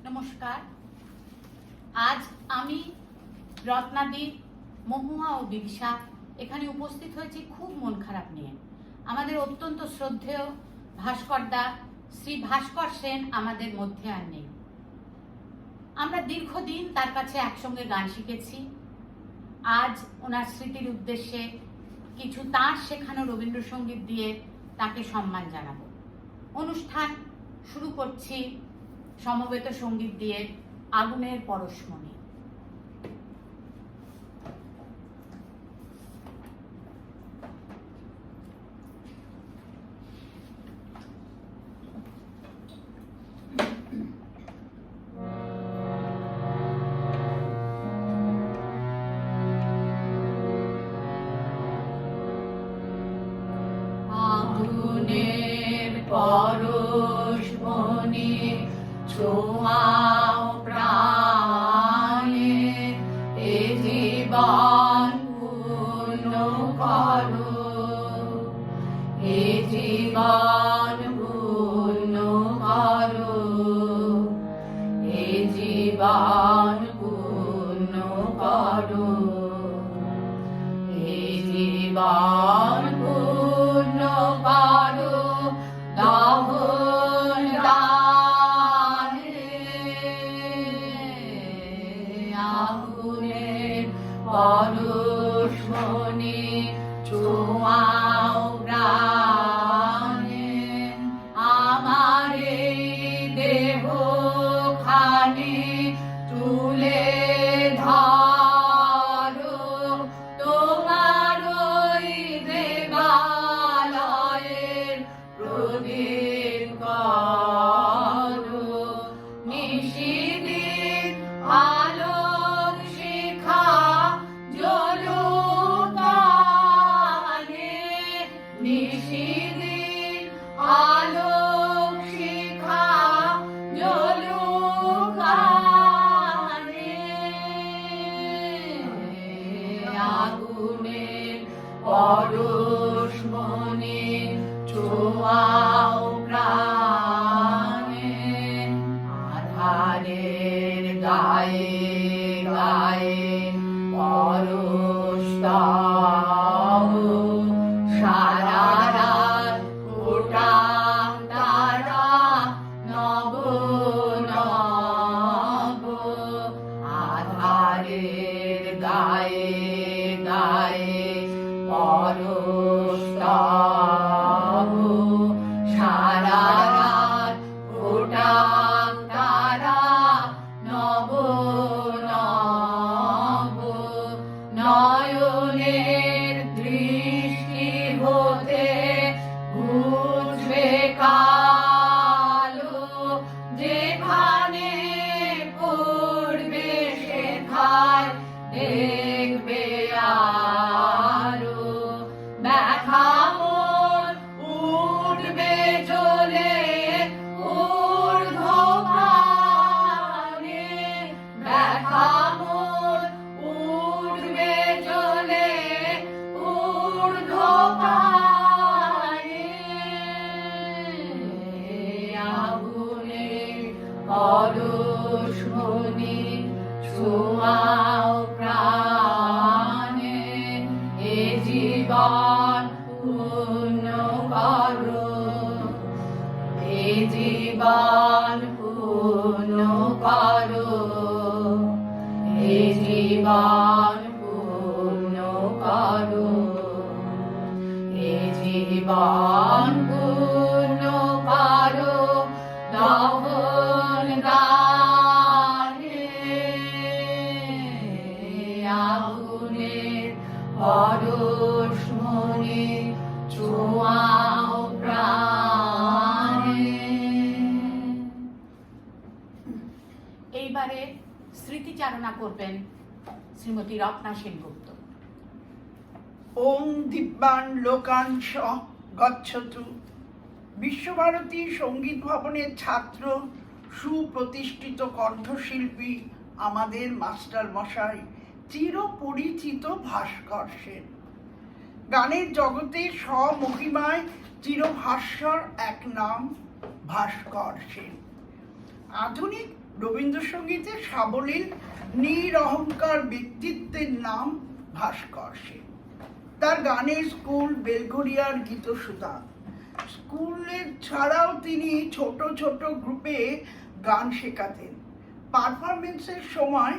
নমস্কার। আজ আমি রত্নাদি, মহুয়া ও বিদিশা এখানে উপস্থিত হয়েছি খুব মন খারাপ নিয়ে। আমাদের অত্যন্ত শ্রদ্ধেয় ভাস্করদা শ্রী ভাস্কর সেন আমাদের মধ্যে আর নেই। আমরা দীর্ঘদিন তার কাছে একসঙ্গে গান শিখেছি। আজ ওনার স্মৃতির উদ্দেশ্যে কিছু তাঁর শেখানো রবীন্দ্রসঙ্গীত দিয়ে তাকে সম্মান জানাবো। অনুষ্ঠান শুরু করছি সমবেত সঙ্গীত দিয়ে আগুনের পরশমণি। আগুনের পরশমণি ছোঁয়াও প্রাণে, এ জীবন পূর্ণ করো, এ জীবন পূর্ণ করো, এ জীবন পূর্ণ করো, এ জীবন পূর্ণ করো। দহন দানে আগুনের পরশমণি ছোঁয়াও প্রাণে, আমার এই দেহ খানি তুলে ধরো, তোমার ওই দেবালয়ের প্রদীপ করো। নিশিদিন আলোক শিখা জ্বলুক কানে, নিশিদিন আলোক শিখা জ্বলুক কানে। আগুনের পরশমণি ছোঁয়াও প্রাণে, আধারের গায়ে গায়ে পরশ দাও, সারা রাত ফোটাক তারা নব নব। আধারের গায়ে গায়ে পরশ দাও, সারা রাত ফোটাক তারা নব নব। নয়নের দৃষ্টি হতে বুঝবে কালো, যেখানে পড়বে সেখানে দেখবে আলো। ব্যথা মন উঠবে জ্বলে ঊর্ধ্বপানে, ব্যথা মন উঠবে জ্বলে ঊর্ধ্বপানে। আগুনের পরশমণি ছোঁয়াও প্রাণে, এ জীবন পূর্ণ করো, এ জীবন পূর্ণ করো, এ জীবন পূর্ণ করো, এ জীবন পূর্ণ করো। দহন দানে আগুনের পরশমণি ছোঁয়াও প্রাণে। এইবারে স্মৃতিচারণা করবেন শ্রীমতী রত্না সেনগুপ্ত। ওম দিব্যান লোকান স গচ্ছতু। বিশ্বভারতী সঙ্গীত ভবনের ছাত্র, সুপ্রতিষ্ঠিত কণ্ঠশিল্পী আমাদের মাস্টার মশাই চিরপরিচিত ভাস্কর সেন। গানের জগতে স্বমহিমায় চিরভাস্বর এক নাম ভাস্কর সেন। আধুনিক রবীন্দ্রসঙ্গীতের সাবলীল নিরহংকার ব্যক্তিত্বের নাম ভাস্কর সেন। তার গানের স্কুল বেলঘরিয়ার গীতসুধা। স্কুলের ছাড়াও তিনি ছোট ছোট গ্রুপে গান শেখাতেন। পারফরমেন্সের সময়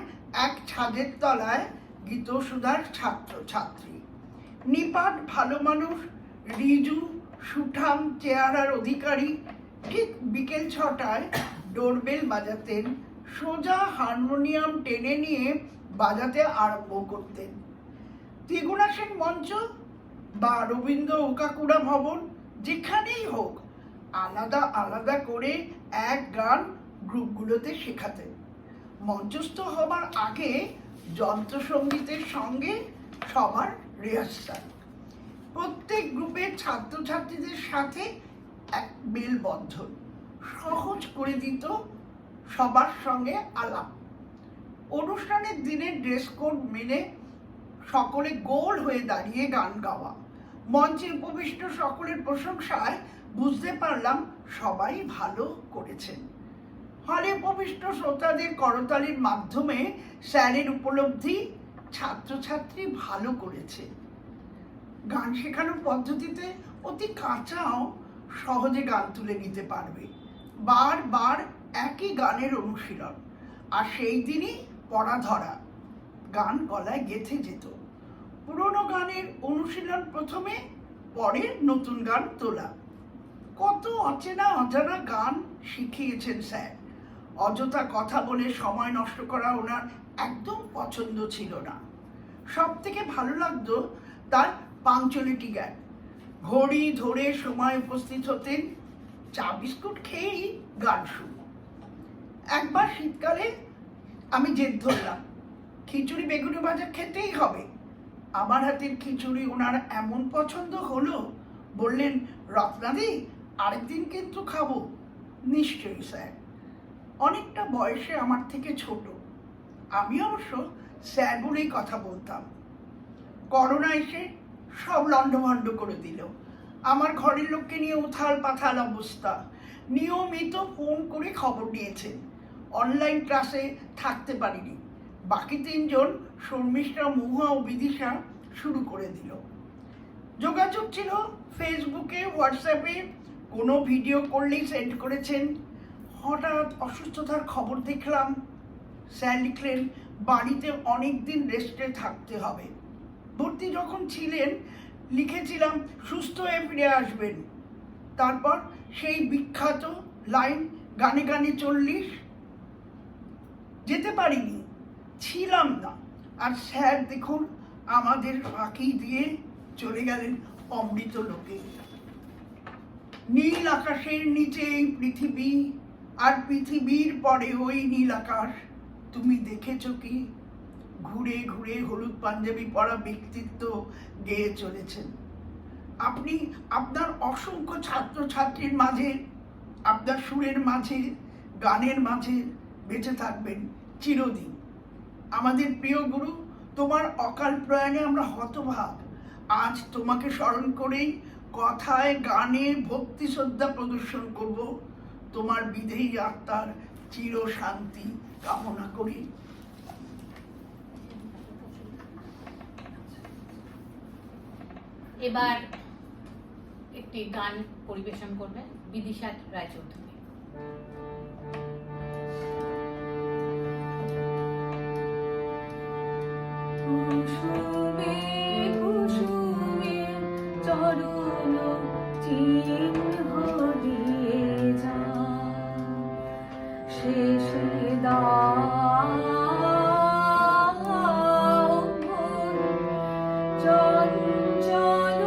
এক ছাদের তলায় গীতসুধার ছাত্রছাত্রী। নিপাট ভালো মানুষ, রিজু সুঠাম চেহারার অধিকারী। ঠিক বিকেল 6টায় ডোরবেল বাজাতেন, সোজা হারমোনিয়াম টেনে নিয়ে বাজাতে আরম্ভ করতেন। ত্রিগুণা সেন মঞ্চ বা রবীন্দ্র ওকাকুড়া ভবন, যেখানেই হোক আলাদা আলাদা করে এক গান গ্রুপগুলোতে শেখাতেন। মঞ্চস্থ হবার আগে যন্ত্রসঙ্গীতের সঙ্গে সবার রিহার্সাল। প্রত্যেক গ্রুপের ছাত্রছাত্রীদের সাথে এক মেলবন্ধন সহজ করে দিত সবার সঙ্গে আলাপ। অনুষ্ঠানের দিনে ড্রেস কোড মেনে সকলে গোল হয়ে দাঁড়িয়ে গান গাওয়া। মঞ্চে উপবিষ্ট সকলের প্রশংসায় বুঝতে পারলাম সবাই ভালো করেছেন। হলে উপবিষ্ট শ্রোতাদের করতালির মাধ্যমে স্যারের উপলব্ধি ছাত্রছাত্রী ভালো করেছে। গান শেখানোর পদ্ধতিতে অতি কাঁচাও সহজে গান তুলে নিতে পারবে। বারবার একই গানের অনুশীলন, আর সেই দিনই পড়া ধরা, গান গলায় গেঁথে যেত। পুরোনো গানের অনুশীলন প্রথমে, পরে নতুন গান তোলা। কত অচেনা অজানা গান শিখিয়েছেন স্যার। অযথা কথা বলে সময় নষ্ট করা ওনার একদম পছন্দ ছিল না। সব থেকে ভালো লাগতো তার পাংচুয়ালিটি জ্ঞান। ঘড়ি ধরে সময় উপস্থিত হতেন, চা বিস্কুট খেয়েই গান শুরু। একবার শীতকালে আমি জেদ ধরলাম, খিচুড়ি বেগুনি ভাজা খেতেই হবে। আমার হাতের খিচুড়ি ওনার এমন পছন্দ হলো, বললেন, রত্নাদি আরেকদিন কিন্তু খাবো। নিশ্চয়ই স্যার। অনেকটা বয়সে আমার থেকে ছোট, আমি অবশ্য স্যার বলেই কথা বলতাম। করোনা এসে সব লণ্ডভণ্ড করে দিল। আমার ঘরের লোককে নিয়ে উথাল পাথাল অবস্থা। নিয়মিত ফোন করে খবর নিয়েছেন। অনলাইন ক্লাসে থাকতে পারিনি। বাকি 3 জন শর্মিষ্ঠা, মহুয়া ও বিদিশা শুরু করে দিল। যোগাযোগ ছিল ফেসবুকে, হোয়াটসঅ্যাপে। কোনো ভিডিও করলেই সেন্ড করেছেন। হঠাৎ অসুস্থতার খবর দেখলাম। স্যার লিখলেন, বাড়িতে অনেক দিন রেস্টে থাকতে হবে। ভর্তি যখন ছিলেন লিখেছিলাম, সুস্থ হয়ে ফিরে আসবেন। তারপর সেই বিখ্যাত লাইন, গানে গানে 40। যেতে পারিনি, ছিলাম না। আর স্যার দেখুন আমাদের ফাঁকি দিয়ে চলে গেলেন অমৃত লোকে। নীল আকাশের নিচে এই পৃথিবী, আর পৃথিবীর পরে ওই নীল আকাশ। তুমি দেখেছ কি? ঘুরে ঘুরে হলুদ পাঞ্জাবি পরা ব্যক্তিত্ব গেয়ে চলেছেন। আপনি আপনার অসংখ্য ছাত্রছাত্রীর মাঝে, আপনার সুরের মাঝে, গানের মাঝে বেঁচে থাকবেন চিরদিন। আমাদের প্রিয় গুরু, তোমার অকাল প্রয়াণে আমরা হতভাগ। আজ তোমাকে স্মরণ করেই কথায় গানে ভক্তি শ্রদ্ধা প্রদর্শন করব। তোমার বিদেহী আত্মার চির শান্তি কামনা করি। এবার একটি গান পরিবেশন করবেন বিদিশা রায়চৌধুরী। কুসুমে কুসুমে চরণ চিহ্ন দিয়ে যা, শেষে দাও মন চঞ্চল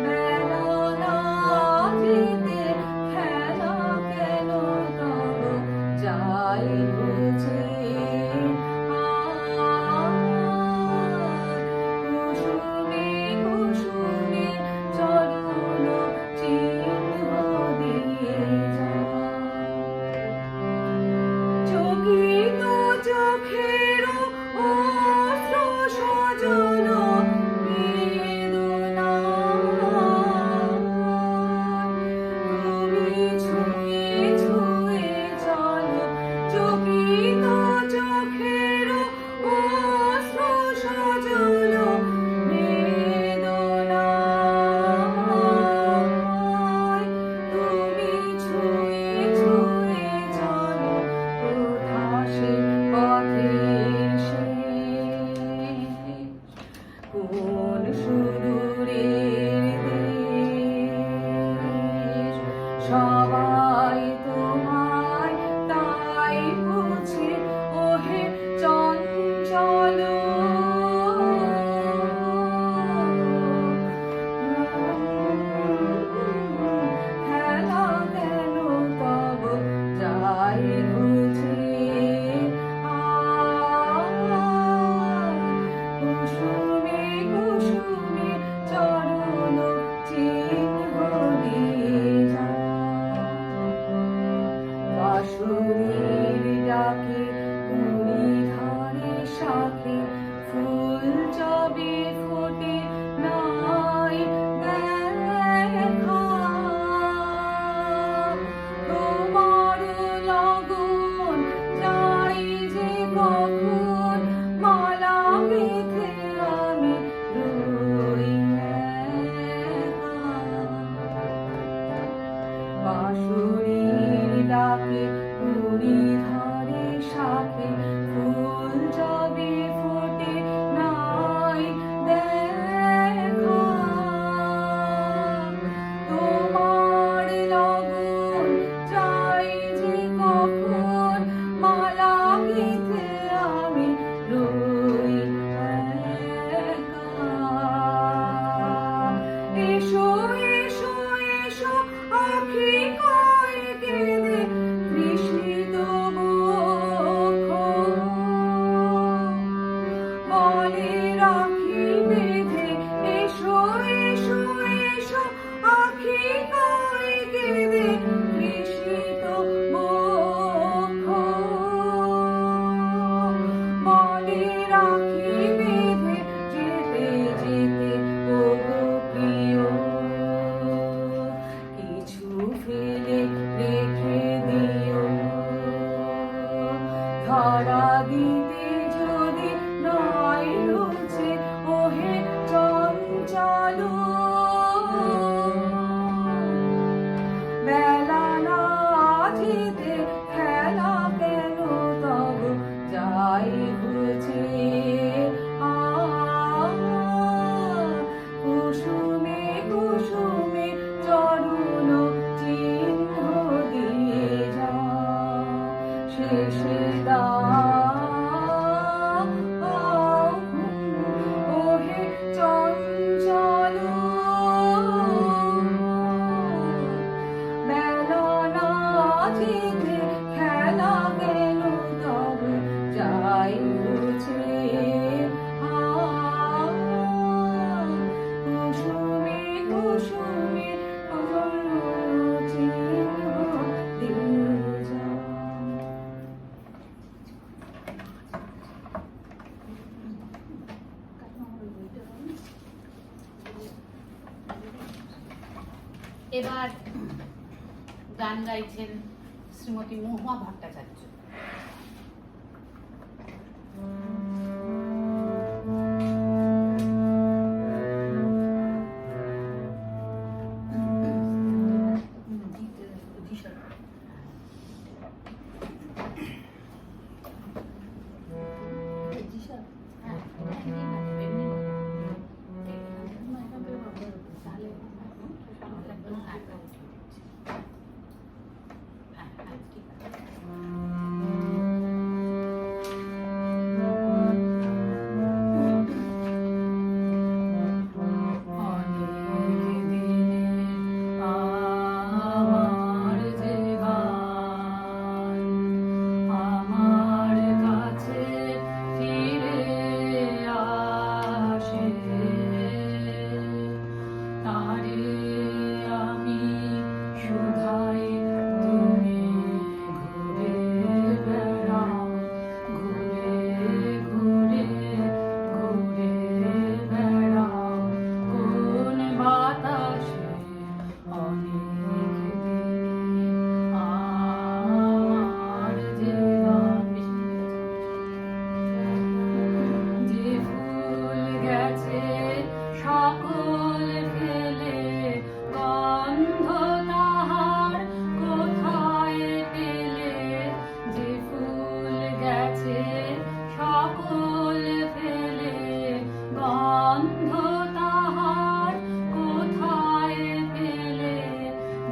বেলা নাচিতে খেলা কেন তব যাই বুঝে। কুসুমে কুসুমে চরণ চিহ্ন দিয়ে যা, সবাই তোমায় তাই বুঝি ওহে চঞ্চল খেলা কেন তব যাই বুঝি কুসুমে কুসুমে চরণ চিহ্ন দিয়া বাঁশুরির ডাকে কুড়ি ধারে শাখে ফুল জবে ফোটে নাই দেখা তোমার লগন যাই যে কখন মালা গেঁথে আমি রই একা বাঁশুরির ডাকে কুড়ি ধারে শাখে ফুল জবে ফোটে নাই দেখা তোমার লগন চাই যে কখন মালা গেঁথে আমি রই একা এসো এসো এসো আখি কয় কেঁদে তৃষ্ণিত বক্ষ বলে রাখি বেঁধে এসো এসো এসো আখি কয় কেঁদে তৃষ্ণিত বক্ষ বলে রাখি বেঁধে যেতে যেতে ওগো প্রিয় কিছু ফেলে রেখে দিও ধরা দিতে যদি নয় রুচে ওহে চঞ্চল বেলা না যেতে খেলা কেন তব যাই বুঝে কুসুমে কুসুমে চরণ চিহ্ন দিয়ে যা শেষে ওহে চঞ্চল বেলা না যেতে খেলা গেল তব যাই বুঝে কুসুমে কুসুমে চিহ্ন দিয়ে যা এবার গান গাইছেন শ্রীমতী মহুয়া ভট্টাচার্য।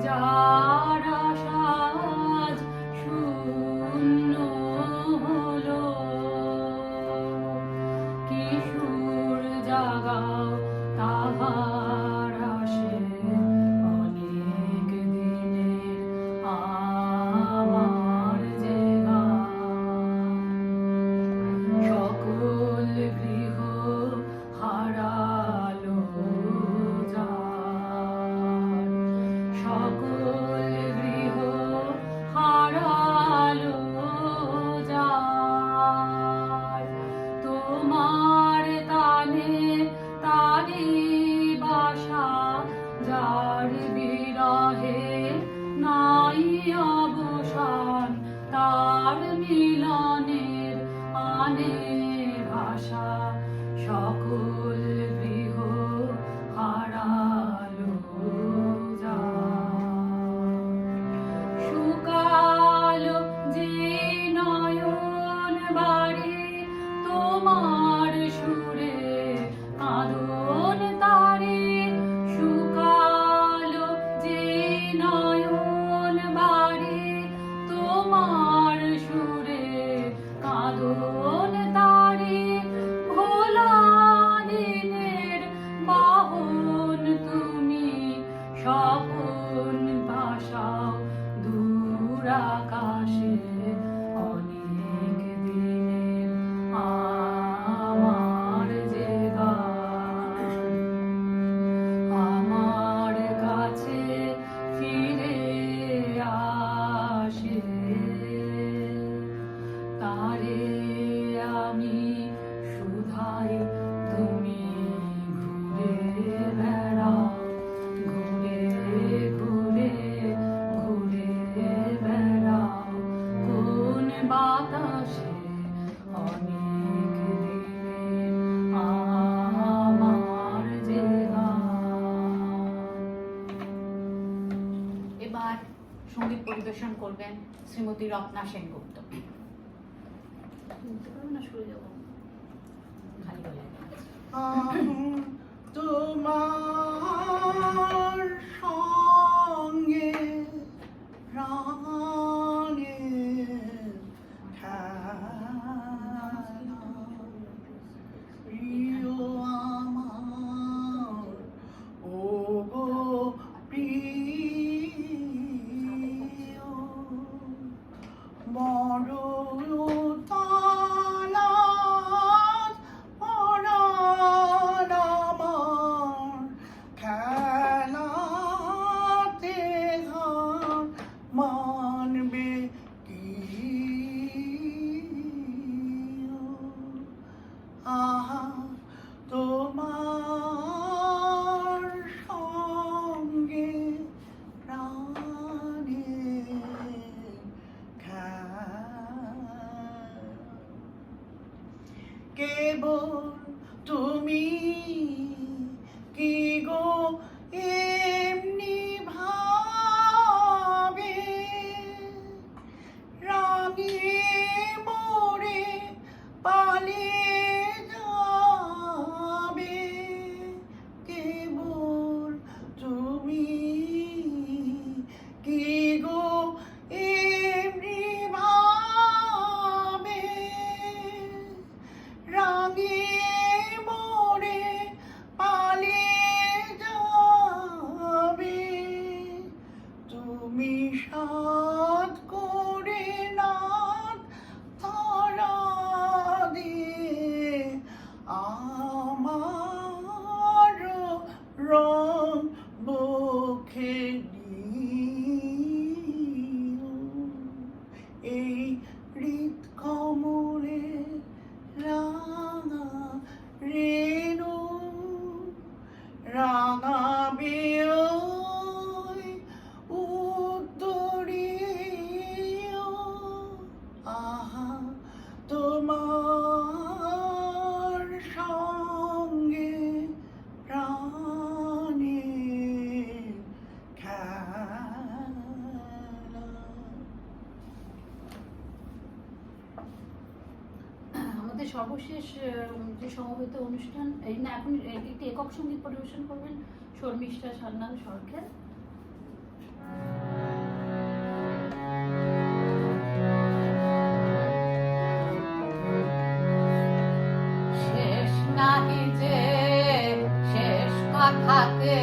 যা সকল গৃহ হারালো যার, তোমার তানে তারি বাসা, যার বিরহে নাই অবসান, তার মিলনের আনে ভাষা, সকল গৃহ হারালো যার। শুকালো যে নয়ন বাড়ি, তোমার সুরে কাঁদন তারে, শুকালো যে নয়ন বাড়ি, তোমার সুরে কাঁদন তারে, ভোলা দিনের বাহন তুমি, স্বপন ভাষাও দূর আকাশে, অনেক দিনের আমার যে গান, আমার কাছে ফিরে আসে, তারে আমি শুধাই, তুমি ঘুরে বেড়াও, ঘুরে ঘুরে ঘুরে বেড়াও, কোন বাতাসে, অনেক দিনের আমার যে গান। এবার সঙ্গীত পরিবেশন করবেন শ্রীমতী রত্না সেনগুপ্ত। খালি গলায়। তোমার সঙ্গে প্রাণের খেলা, প্রিয় আমার, ও গো প্রিয়, মরুতলা পরাণ আমার, খেলাতে ঘর মানবে কি, আহা তোমার সঙ্গে প্রাণের খেলা, কেবল তুমি কি গো এমনি ভাবে, রাঙিয়ে মোরে পালিয়ে যাবে, কেবল তুমি কি গো এমনি ভাবে, রাঙিয়ে মোরে পালিয়ে যাবে, তুমি সাধ করে নাথ তারা দিয়ে আমার রং বখে দিও, এই হৃদ কমলে রাঙা রেণু, রাঙাবে ওই উত্তরীয়, আহা তোমার সঙ্গে প্রাণের খেলা। আমাদের সর্বশেষ যে সমবেত অনুষ্ঠান, এই না এখন একটি একক সঙ্গীত পরিবেশন করবেন শর্মিষ্ঠা সান্যাল সরকার। শেষ নাহি যে শেষ কথাতে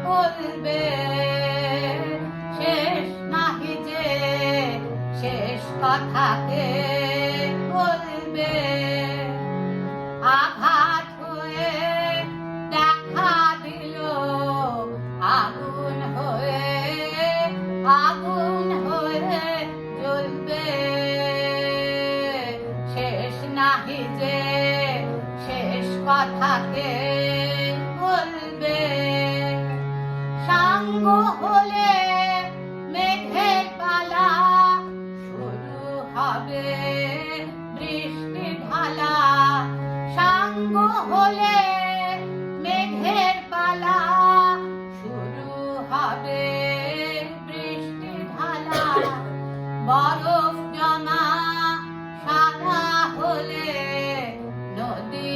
বলবে, শেষ নাহি যে শেষ কথাতে বলবে, আঘাত হয়ে দেখা দিল আগুন হয়ে কথাকে বলবে। সাঙ্গ হলে মেঘের পালা, শুরু হবে বৃষ্টি ঢালা। সাঙ্গ হলে মেঘের পালা, শুরু হবে বৃষ্টি ঢালা। বরফ জমা সাদা হলে নদী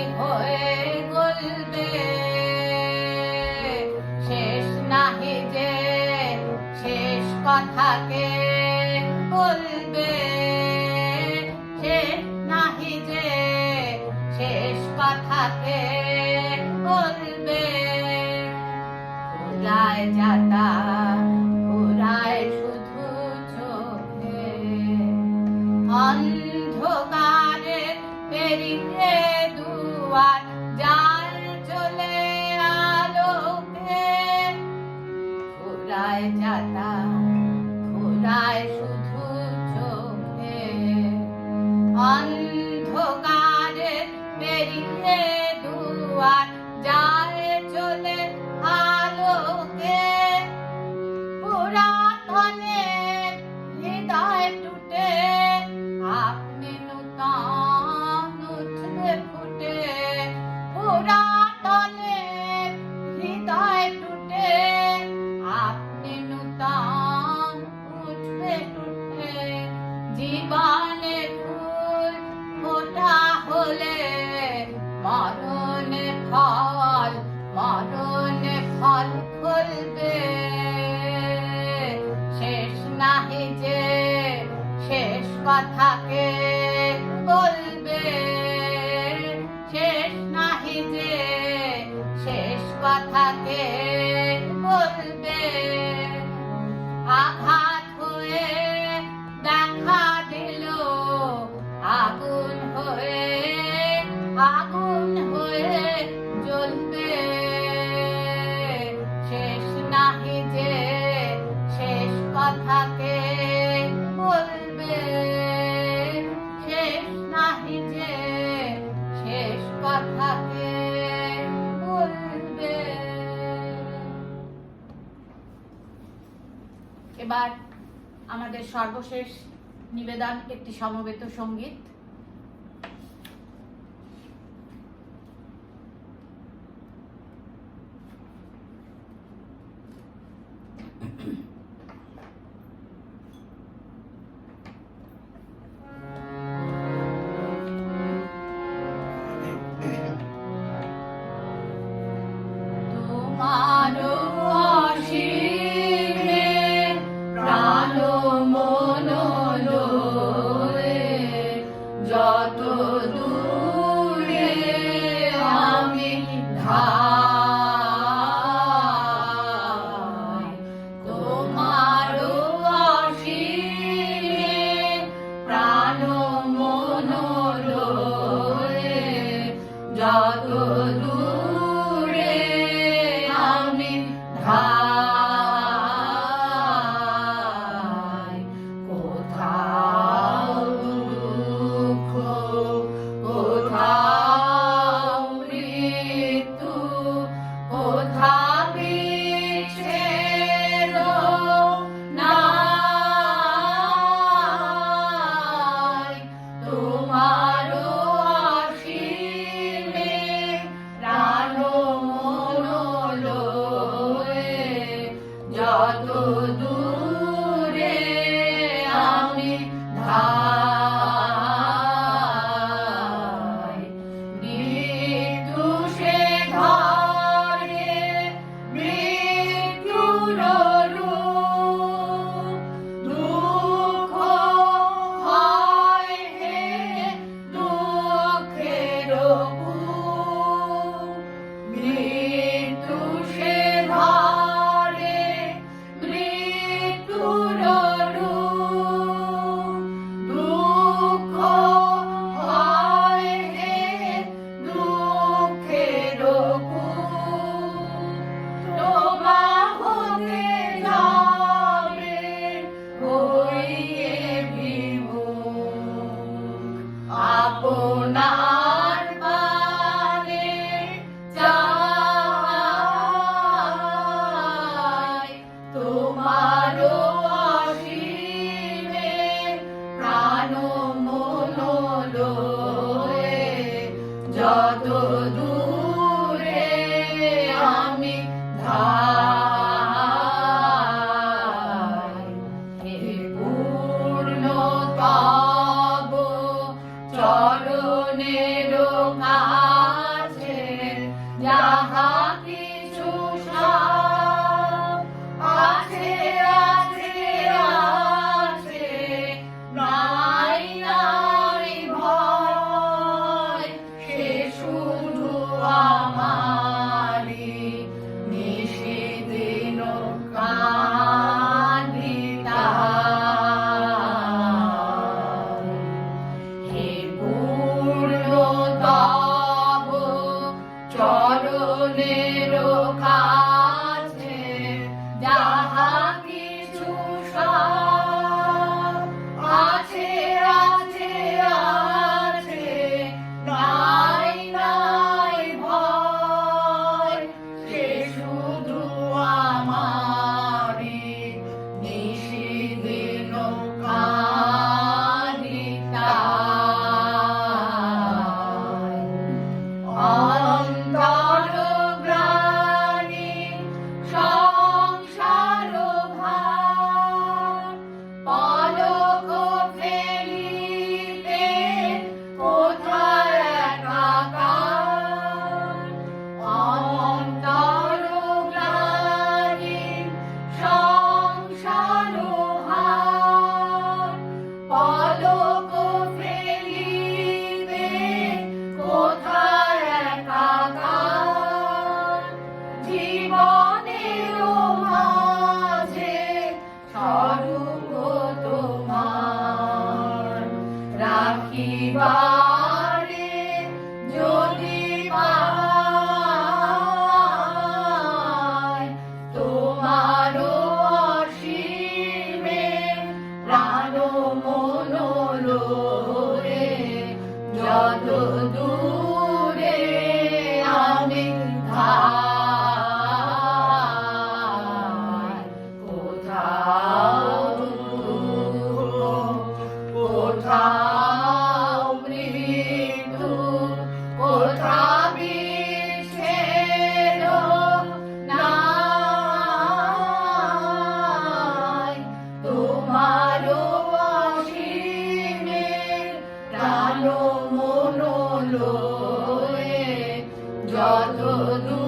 হয়ে গলবে। শেষ নাহি যে শেষ কথাকে বলবে। শেষ নাহি যে শেষ কথাকে বলবে। ঘুরায় যাতা ঘুরায় শুধু চোখে, অন্ধকারে পেরিয়ে দুয়ার জাল চলে আলোকে। ঘুরায় যাতা ঘুরায় শুধু চোখে, অন্ধকারে পেরিয়ে দুয়ার জাল চলে আলোকে। পুরাতনের হৃদয় টুটে আপনি নূতন উঠবে ফুটে। পুরাতনের হৃদয় টুটে আপনি নূতন উঠবে ফুটে। জীবনে ফুল ফোটা হলে মরণে ফল ফলবে। শেষ নাহি যে শেষ কথাকে বলবে। শেষ নাহি যে শেষ কথাকে বলবে। আঘাত হয়ে দেখা দিল আগুন হয়ে জ্বলবে। শেষ নাহি যে শেষ কথাকে বলবে। শেষ নাহি যে শেষ কথাকে বলবে। এবার আমাদের সর্বশেষ নিবেদন একটি সমবেত সঙ্গীত। তোমারও অসীমে প্রাণ মন লয়ে, যত দূরে আমি ধাই। তোমারও অসীমে প্রাণ মন লয়ে, যত দূরে আমি ধাই। কোথাও দুঃখ, কোথাও মৃত্যু, কোথাও বিচ্ছেদ নাই। তোমারও অসীমে প্রাণ মন লয়ে, যত দূরে আমি ধাই। মৃত্যু সে ধরে মৃত্যুর রূপ, দুঃখ হয় হে দুঃখের কূপ। মৃত্যু সে ধরে কোথায় হে পূর্ণ তব চরণের কাছে যাহা কিছু সব আছে আছে আছে, নাই নাই ভয়, সে শুধু আমারি নিশিদিন কাঁদিতা। হে পূর্ণ তব চরণের কাছে যাহা কিছু সব আছে আছে আছে, নাই নাই ভয়, সে শুধু আমারি নিশিদিন কাঁদিতা। অন্তর্গ্লানি সংসার ভার, পলক ফেলিতে কোথায় একাকার। অন্তর্গ্লানি সংসার ভার, পলক ফেলিতে কোথায় একাকার। জীবনের মাঝে স্বরূপ তোমার রাখিবারে যদি পাই, তোমার অসীমে প্রাণ মন লয়ে যত দূরে আমি ধাই, কোথাও দুঃখ, কোথাও মৃত্যু, কোথা বিচ্ছেদ নাই, তোমার অসীমে প্রাণ মন লয়ে যত দূর